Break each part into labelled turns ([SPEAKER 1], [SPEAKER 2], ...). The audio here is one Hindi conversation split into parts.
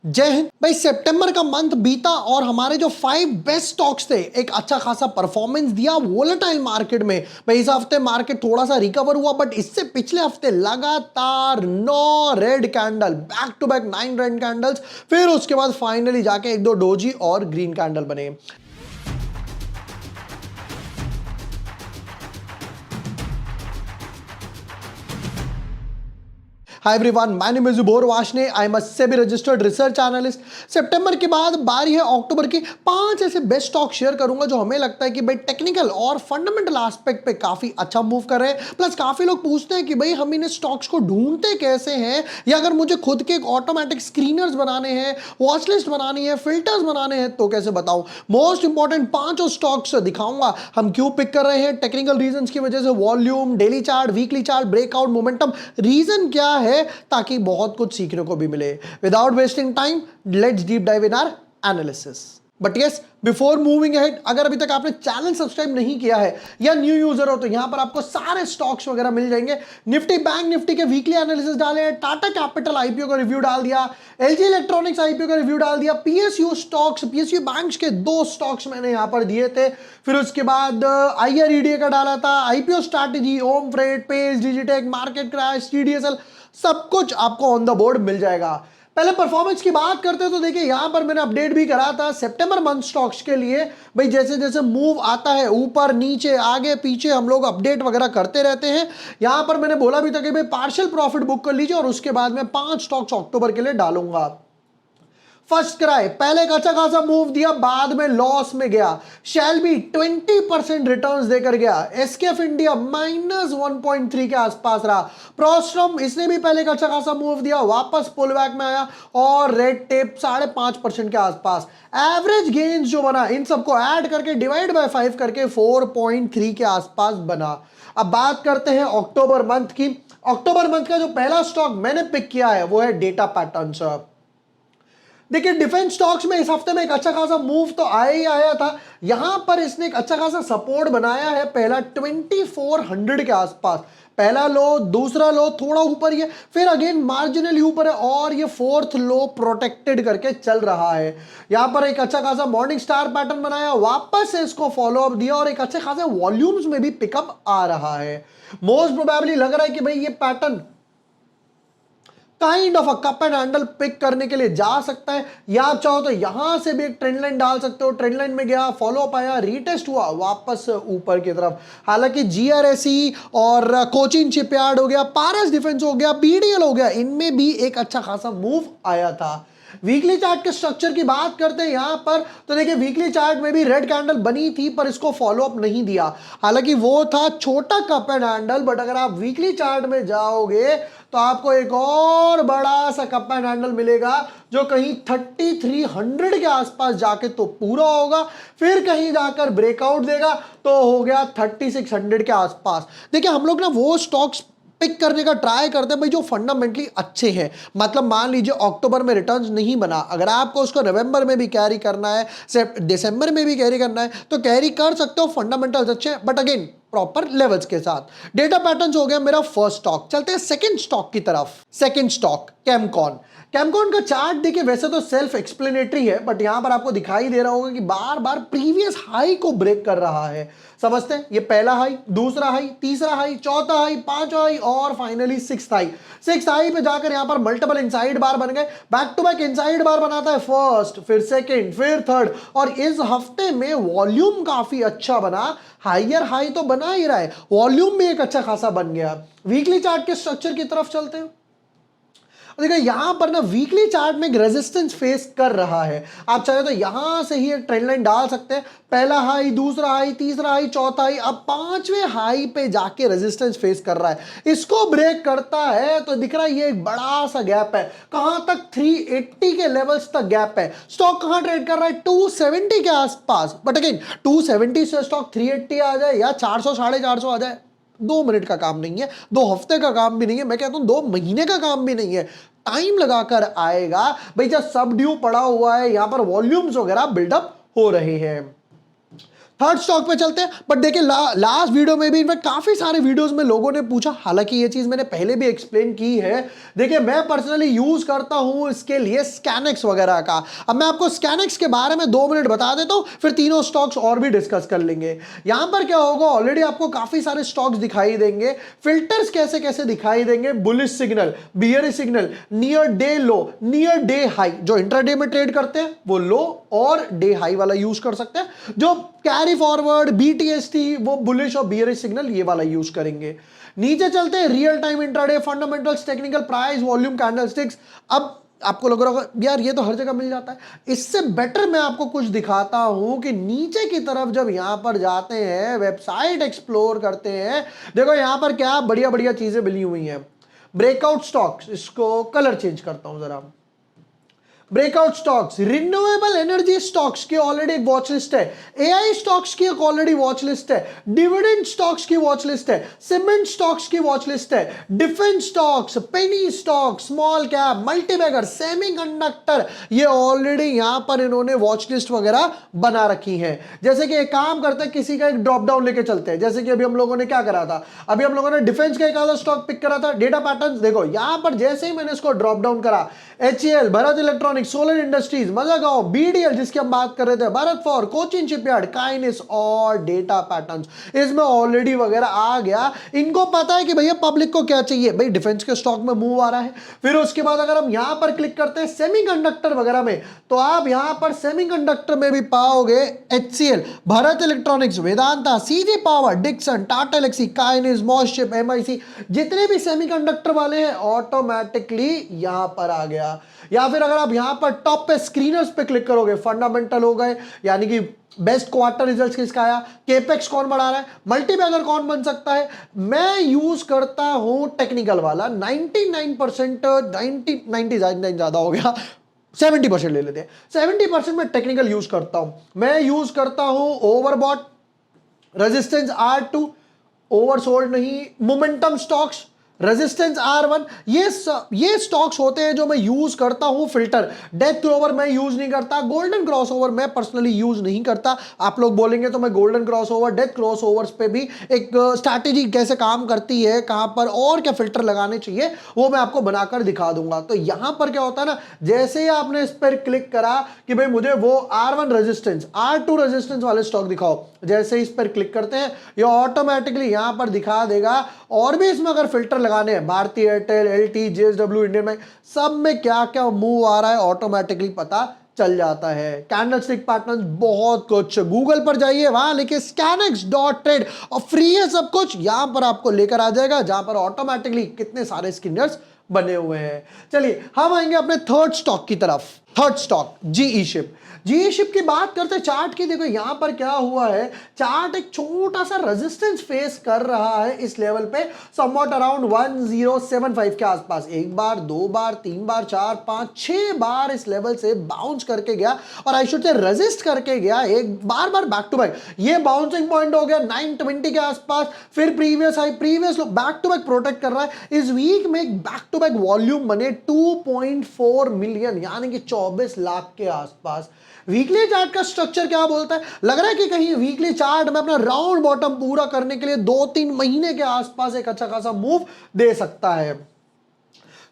[SPEAKER 1] जय हिंद भाई। सितंबर का मंथ बीता और हमारे जो 5 बेस्ट स्टॉक्स थे एक अच्छा खासा परफॉर्मेंस दिया वोलेटाइल मार्केट में। भाई इस हफ्ते मार्केट थोड़ा सा रिकवर हुआ, बट इससे पिछले हफ्ते लगातार 9 red candle, back to back 9 red candles, फिर उसके बाद फाइनली जाके एक दो डोजी और ग्रीन कैंडल बने। Hi everyone, my name is जुबोर वाशने। I am a SEBI registered research analyst. सितंबर के बाद बारी है अक्टूबर की। 5 ऐसे बेस्ट स्टॉक शेयर करूंगा जो हमें लगता है कि भाई टेक्निकल और फंडामेंटल एस्पेक्ट पे काफी अच्छा मूव कर रहे हैं। प्लस काफी लोग पूछते हैं कि भाई हम इन स्टॉक्स को ढूंढते कैसे हैं, या अगर मुझे खुद के एक ऑटोमेटिक स्क्रीनर्स बनाने हैं, वॉच लिस्ट बनानी है, फिल्टर्स बनाने हैं तो कैसे बताऊं। मोस्ट इंपॉर्टेंट 5 स्टॉक्स दिखाऊंगा। हम क्यों पिक कर रहे हैं, टेक्निकल रीजंस की वजह से, volume, daily chart, weekly chart, breakout, momentum, reason क्या है, ताकि बहुत कुछ सीखने को भी मिले। Without wasting time, let's deep dive in our analysis. But yes, before moving ahead, अगर अभी तक आपने चैनल सब्सक्राइब नहीं किया है या न्यू यूजर हो तो यहां पर आपको सारे स्टॉक्स वगैरह मिल जाएंगे। निफ्टी बैंक निफ्टी के वीकली एनालिसिस डाले, टाटा कैपिटल आईपीओ का रिव्यू डाल दिया, एलजी इलेक्ट्रॉनिक्स आईपीओ का रिव्यू डाल दिया, पीएसयू स्टॉक्स, पीएसयू बैंक्स के 2 स्टॉक्स मैंने यहां पर दिए थे। फिर उसके बाद आईआरईडीए का डाला था, IPO strategy, Om Freight, Pace Digitek, market crash, TDSL, सब कुछ आपको ऑन द बोर्ड मिल जाएगा। पहले परफॉर्मेंस की बात करते हैं तो देखिए यहां पर मैंने अपडेट भी करा था सितंबर मंथ स्टॉक्स के लिए। भाई जैसे जैसे मूव आता है ऊपर नीचे आगे पीछे हम लोग अपडेट वगैरह करते रहते हैं। यहां पर मैंने बोला भी था कि भाई पार्शियल प्रॉफिट बुक कर लीजिए और उसके बाद मैं 5 स्टॉक्स अक्टूबर के लिए डालूंगा। फर्स्ट क्राई पहले एक अच्छा खासा मूव दिया, बाद में लॉस में गया। शेल्बी 20% रिटर्न्स देकर गया। एसकेएफ इंडिया -1.3 के आसपास रहा। प्रोस्ट्रम इसने भी पहले एक अच्छा खासा मूव दिया, वापस पुल बैक में आया और रेड टेप 5.5% के आसपास। एवरेज गेन्स जो बना इन सबको ऐड करके डिवाइड बाय 5 करके 4.3 के आसपास बना। अब बात करते हैं अक्टूबर मंथ की। अक्टूबर मंथ का जो पहला स्टॉक मैंने पिक किया है वो है डेटा पैटर्न्स। देखिए डिफेंस स्टॉक्स में इस हफ्ते में एक अच्छा खासा मूव तो आया ही आया था। यहां पर इसने एक अच्छा खासा सपोर्ट बनाया है, पहला 2400 के आसपास, पहला लो, दूसरा लो थोड़ा ऊपर ही है, फिर अगेन मार्जिनली ऊपर है और ये फोर्थ लो प्रोटेक्टेड करके चल रहा है। यहां पर एक अच्छा खासा मॉर्निंग स्टार पैटर्न बनाया, वापस से इसको फॉलो अप दिया और एक अच्छे खासे वॉल्यूम्स में भी पिकअप आ रहा है। मोस्ट प्रोबेबली लग रहा है कि भाई ये pattern kind of a cup and handle pick करने के लिए जा सकता है, या आप चाहो तो यहां से भी एक ट्रेंड लाइन डाल सकते हो। ट्रेंड लाइन में गया, फॉलो अप आया, रीटेस्ट हुआ, वापस ऊपर की तरफ। हालांकि जीआरएसई और कोचिन शिपयार्ड हो गया, पारस डिफेंस हो गया, बीडीएल हो गया, इनमें भी एक अच्छा खासा मूव आया था। वीकली चार्ट के स्ट्रक्चर की बात करते हैं यहां पर, तो देखिए वीकली चार्ट में भी रेड कैंडल बनी थी पर इसको फॉलो अप नहीं दिया। हालांकि वो था छोटा कप एंड हैंडल, बट अगर आप वीकली चार्ट में जाओगे तो आपको एक और बड़ा सा कप एंड हैंडल मिलेगा जो कहीं 3300 के आसपास जाके तो पूरा होगा, फिर कहीं जाकर ब्रेकआउट देगा तो हो गया 3600 के आसपास। देखिए हम लोग ना वो स्टॉक्स पिक करने का ट्राई करते हैं भाई जो फंडामेंटली अच्छे हैं। मतलब मान लीजिए अक्टूबर में रिटर्न्स नहीं बना, अगर आपको उसको नवंबर में भी कैरी करना है, दिसंबर में भी कैरी करना है तो कैरी कर सकते हो, फंडामेंटल्स अच्छे हैं, बट अगेन प्रॉपर लेवल्स के साथ। डेटा पैटर्न्स हो गया मेरा फर्स्ट स्टॉक। चलते हैं सेकंड स्टॉक की तरफ। Second stock Chemcon. कैमकॉन का चार्ट देखिए वैसे तो सेल्फ एक्सप्लेनेटरी है, बट यहां पर आपको दिखाई दे रहा होगा कि बार बार प्रीवियस हाई को ब्रेक कर रहा है। समझते हैं, ये पहला हाई, दूसरा हाई, तीसरा हाई, चौथा हाई, पांचवा हाई और finally sixth high. Sixth high पे जाकर यहां पर मल्टीपल इनसाइड बार बन गए। बैक टू बैक इनसाइड बार बनाता है, फर्स्ट, फिर सेकंड, फिर थर्ड, और इस हफ्ते में वॉल्यूम काफी अच्छा बना। हायर हाई तो बना ही रहा है, वॉल्यूम भी एक अच्छा खासा बन गया। वीकली चार्ट के स्ट्रक्चर की तरफ चलते हैं। देखिए यहां पर ना वीकली चार्ट में एक रेजिस्टेंस फेस कर रहा है। आप चाहे तो यहां से ही एक ट्रेंड लाइन डाल सकते हैं, पहला हाई, दूसरा हाई, तीसरा हाई, चौथा हाई, अब पांचवें हाई पे जाके रेजिस्टेंस फेस कर रहा है। इसको ब्रेक करता है तो दिख रहा है ये एक बड़ा सा गैप है। कहां तक? 380 के लेवल्स तक गैप है। स्टॉक कहां ट्रेड कर रहा है? 270 के आसपास, बट अगेन 270 से स्टॉक 380 आ जाए या 400 450 आ जाए, 2 मिनट का काम नहीं है, 2 हफ्ते का काम भी नहीं है, मैं कहता हूं 2 महीने का काम भी नहीं है। टाइम लगाकर आएगा भाई, जब सब ड्यू पड़ा हुआ है, यहां पर वॉल्यूम्स वगैरह बिल्डअप हो रहे हैं। थर्ड स्टॉक पे चलते हैं। बट देखिए लास्ट वीडियो में भी इनफैक्ट काफी सारे वीडियोस में लोगों ने पूछा, हालांकि ये चीज मैंने पहले भी एक्सप्लेन की है। देखिए मैं पर्सनली यूज करता हूं इसके लिए स्कैनेक्स वगैरह का। अब मैं आपको स्कैनेक्स के बारे में 2 मिनट बता देता हूं, फिर तीनों स्टॉक्स और भी डिस्कस कर लेंगे। यहां पर क्या होगा, ऑलरेडी आपको काफी सारे स्टॉक्स दिखाई देंगे। फिल्टर्स कैसे कैसे दिखाई देंगे, bullish signal, bearish signal, near day लो, नियर डे हाई, जो इंट्राडे में ट्रेड करते हैं वो लो और डे हाई वाला यूज कर सकते हैं। जो कैरी फॉरवर्ड, बीटीएसटी, वो बुलिश और बियरिश सिग्नल ये वाला यूज करेंगे। नीचे चलते हैं real time intraday, fundamentals, technical, price, volume, candlesticks. अब आपको लग रहा होगा यार ये तो हर जगह मिल जाता है, इससे बेटर मैं आपको कुछ दिखाता हूं कि नीचे की तरफ जब यहां पर जाते हैं, वेबसाइट एक्सप्लोर करते हैं, देखो यहां पर क्या बढ़िया बढ़िया चीजें मिली हुई हैं। ब्रेकआउट स्टॉक्स, इसको कलर चेंज करता हूं जरा। Breakout stocks, renewable energy stocks की ऑलरेडी एक वॉच लिस्ट है, एआई स्टॉक्स की एक ऑलरेडी वॉच लिस्ट है, डिविडेंड स्टॉक्स की वॉच लिस्ट है, सीमेंट स्टॉक्स की वॉच लिस्ट है, defence stocks, penny stock, small cap, multibagger, semiconductor, ये ऑलरेडी यहां पर इन्होंने वॉच लिस्ट वगैरह बना रखी है। जैसे कि एक काम करते हैं, किसी का एक ड्रॉप डाउन लेके चलते हैं। जैसे कि अभी हम लोगों ने क्या करा था, अभी हम लोगों ने डिफेंस का एक आधा स्टॉक पिक करा था, डेटा पैटर्न। देखो यहां पर जैसे ही मैंने इसको ड्रॉप डाउन करा, एचएएल, भारत इलेक्ट्रॉनिक्स, सोलर इंडस्ट्रीज, मजागांव, बीडीएल जिसकी हम बात कर रहे थे, भारत फॉर, कोचिन शिपयार्ड, काइनिस और डेटा पैटर्न्स, इसमें ऑलरेडी वगैरह आ गया। इनको पता है कि भैया पब्लिक को क्या चाहिए, भाई डिफेंस के स्टॉक में मूव आ रहा है। फिर उसके बाद अगर हम यहां पर क्लिक करते हैं सेमीकंडक्टर वगैरह में, तो आप यहां पर सेमीकंडक्टर में भी पाओगे एचसीएल, भारत इलेक्ट्रॉनिक्स, वेदांता, सीजी पावर, डिक्सन, टाटा एलेक्सी, काइनिस, मॉसचिप, एमआईसी, जितने भी सेमीकंडक्टर वाले हैं ऑटोमेटिकली यहां पर आ गया। या फिर अगर आप यहां पर टॉप पे स्क्रीनर्स पे क्लिक करोगे, फंडामेंटल हो गए, यानी कि बेस्ट क्वार्टर रिजल्ट्स किसका आया, केपेक्स कौन बढ़ा रहा है, मल्टीबैगर कौन बन सकता है। मैं यूज करता हूं टेक्निकल वाला 99%, 90 ज्यादा हो गया, 70% ले लेते हैं, 70% में टेक्निकल यूज करता हूं। मैं यूज करता हूं ओवरबॉट, रेजिस्टेंस R2, ओवरसोल्ड नहीं, मोमेंटम स्टॉक्स, रेजिस्टेंस R1, ये स्टॉक्स होते हैं जो मैं यूज करता हूं। फिल्टर, डेथ क्लोवर मैं यूज नहीं करता, गोल्डन क्रॉसओवर मैं पर्सनली यूज नहीं करता। आप लोग बोलेंगे तो मैं गोल्डन क्रॉसओवर, डेथ क्रॉसओवर्स पे भी एक स्ट्रैटेजी कैसे काम करती है, कहां पर और क्या फिल्टर लगाने चाहिए, वो मैं आपको बनाकर दिखा दूंगा। तो यहां पर क्या होता है ना, जैसे ही आपने इस पर क्लिक करा कि भाई मुझे वो R1 रेजिस्टेंस, R2 रेजिस्टेंस वाले स्टॉक दिखाओ, जैसे इस पर क्लिक करते हैं ये ऑटोमेटिकली यहां पर दिखा देगा। और भी इसमें अगर फिल्टर लगाने हैं, Bharti Airtel, LT, JSW, Indian bank, सब में क्या क्या मूव आ रहा है ऑटोमेटिकली पता चल जाता है। कैंडलस्टिक पैटर्न्स, बहुत कुछ, गूगल पर जाइए, वहां लिखिए scanex.trade और फ्री है सब कुछ, यहां पर आपको लेकर आ जाएगा, जहां पर ऑटोमेटिकली कितने सारे स्क्रीनर्स बने हुए हैं। चलिए हम आएंगे अपने थर्ड स्टॉक की तरफ। Third stock GE ship. GE ship की बात करते हैं चार्ट की। देखो यहां पर क्या हुआ है, चार्ट एक छोटा सा रेजिस्टेंस फेस कर रहा है इस लेवल पे, समवॉट अराउंड 1075 के आसपास। एक बार, दो बार, तीन बार, चार, पांच, 6 बार इस लेवल से बाउंस करके गया, और आई शुड से रेजिस्ट करके गया एक बार बार बैक टू बैक। ये बाउंसिंग पॉइंट हो गया 920 के आसपास, फिर previous high, previous low, back to back protect कर रहा है। इस वीक में एक बैक टू बैक वॉल्यूम बने 2.4 मिलियन, यानी कि 24 लाख के आसपास। वीकली चार्ट का स्ट्रक्चर क्या बोलता है, लग रहा है कि कहीं वीकली चार्ट में अपना राउंड बॉटम पूरा करने के लिए 2-3 महीने के आसपास एक अच्छा खासा मूव दे सकता है।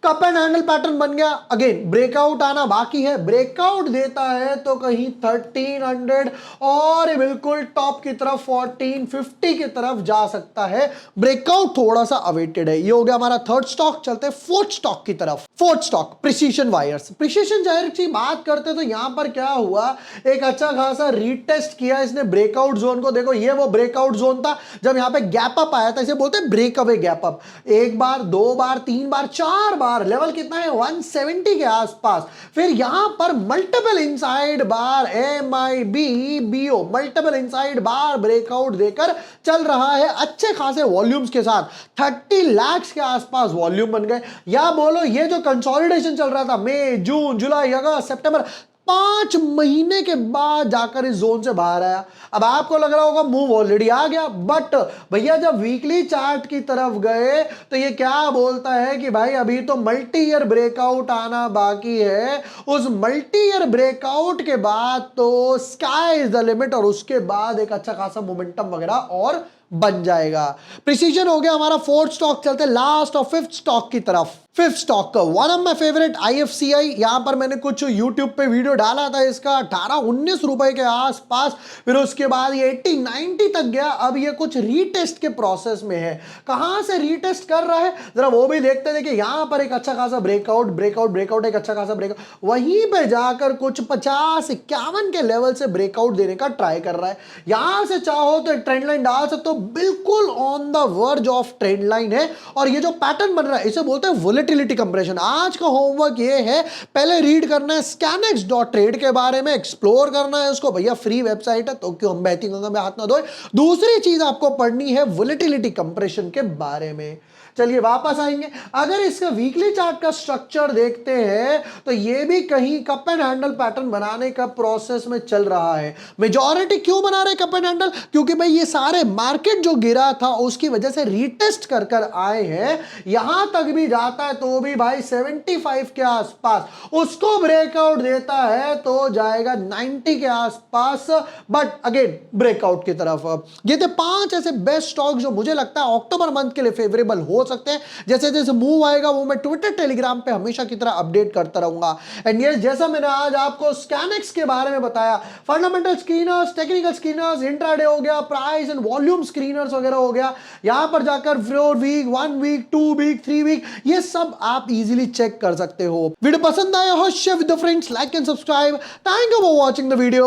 [SPEAKER 1] कप एंड हैंडल पैटर्न बन गया, अगेन ब्रेकआउट आना बाकी है, ब्रेकआउट देता है तो कहीं 1300 और बिल्कुल टॉप की तरफ 1450 की तरफ जा सकता है। ब्रेकआउट थोड़ा सा अवेटेड है। ये हो गया हमारा थर्ड स्टॉक। चलते हैं फोर्थ स्टॉक की तरफ। Fourth stock precision wires. Precision wires की बात करते तो यहां पर क्या हुआ, एक अच्छा खासा रीटेस्ट किया इसने ब्रेकआउट जोन को। देखो ये वो ब्रेकआउट जोन था जब यहां पे गैप अप आया था, इसे बोलते हैं ब्रेक अवे गैप अप। एक बार, दो बार, तीन बार, चार बार, लेवल कितना है 170 के आसपास। फिर यहां पर मल्टीपल इनसाइड बार, MIBO मल्टीपल इनसाइड बार ब्रेकआउट देकर चल रहा है अच्छे खासे वॉल्यूम्स के साथ। 30 लाख के आसपास वॉल्यूम बन गए। या बोलो ये जो कंसोलिडेशन चल रहा था मई, जून, जुलाई, अगस्त, सितंबर, 5 महीने के बाद जाकर इस जोन से बाहर आया। अब आपको लग रहा होगा मूव ऑलरेडी आ गया, बट भैया जब वीकली चार्ट की तरफ गए तो ये क्या बोलता है कि भाई अभी तो मल्टी ईयर ब्रेकआउट आना बाकी है। उस मल्टी ईयर ब्रेकआउट के बाद तो स्काई इज द लिमिट और उसके बाद एक अच्छा खासा मोमेंटम वगैरह और बन जाएगा। प्रिसीजन हो गया हमारा। फोर्थ स्टॉक चलते लास्ट और फिफ्थ स्टॉक की तरफ। फिफ्थ स्टॉक का one of my favourite IFCI। यहां पर मैंने कुछ YouTube पे वीडियो डाला था इसका 18-19 रुपए के आसपास, फिर उसके बाद ये 80-90 तक गया। अब ये कुछ रीटेस्ट के प्रोसेस में है। कहां से रीटेस्ट कर रहा है जरा वो भी देखते थे कि यहां पर एक अच्छा खासा ब्रेकआउट ब्रेकआउट ब्रेकआउट एक अच्छा खासा ब्रेकआउट, वहीं पे जाकर कुछ 50-51 के लेवल से ब्रेकआउट देने का ट्राई कर रहा है। यहां से चाहो तो ट्रेंड लाइन डाल सकते हो, बिल्कुल on the verge of trend line है। और ये जो पैटर्न बन रहा है इसे बोलते हैं वोलेटिलिटी कंप्रेशन। आज का होमवर्क ये है, पहले रीड करना है scanex.trade के बारे में, एक्सप्लोर करना है उसको, भैया फ्री वेबसाइट है तो क्यों हम बहती गंगा में हाथ ना धोए। दूसरी चीज आपको पढ़नी है वोलेटिलिटी कंप्रेशन के बारे में। चलिए वापस आएंगे। अगर इसका वीकली चार्ट का स्ट्रक्चर देखते हैं तो ये भी कहीं कप एंड हैंडल पैटर्न बनाने का प्रोसेस में चल रहा है। मेजॉरिटी क्यों बना रहे कप एंड हैंडल? क्योंकि भाई ये सारे मार्केट जो गिरा था उसकी वजह से रीटेस्ट कर कर आए हैं। यहां तक भी जाता है तो भी भाई 75 के आसपास, उसको ब्रेकआउट देता है तो जाएगा 90 के आसपास, बट अगेन ब्रेकआउट की तरफ। ये थे 5 ऐसे बेस्ट स्टॉक जो मुझे लगता है अक्टूबर मंथ के लिए फेवरेबल हो सकते हैं। जैसे जैसे मूव आएगा वो मैं ट्विटर टेलीग्राम पे हमेशा की तरह अपडेट करता रहूंगा। एंड यस, जैसा मैंने आज आपको स्कैनेक्स के बारे में बताया, fundamental screeners, technical screeners, intraday हो गया, प्राइस एंड वॉल्यूम स्क्रीनर्स वगैरह हो गया, यहां पर जाकर 4 वीक, 1 वीक, 2 वीक, 3 वीक, ये सब आप इजीली चेक कर सकते हो। वीडियो पसंद आया हो share with the friends, like and subscribe. Thank you for watching the video.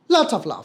[SPEAKER 1] Lots of love.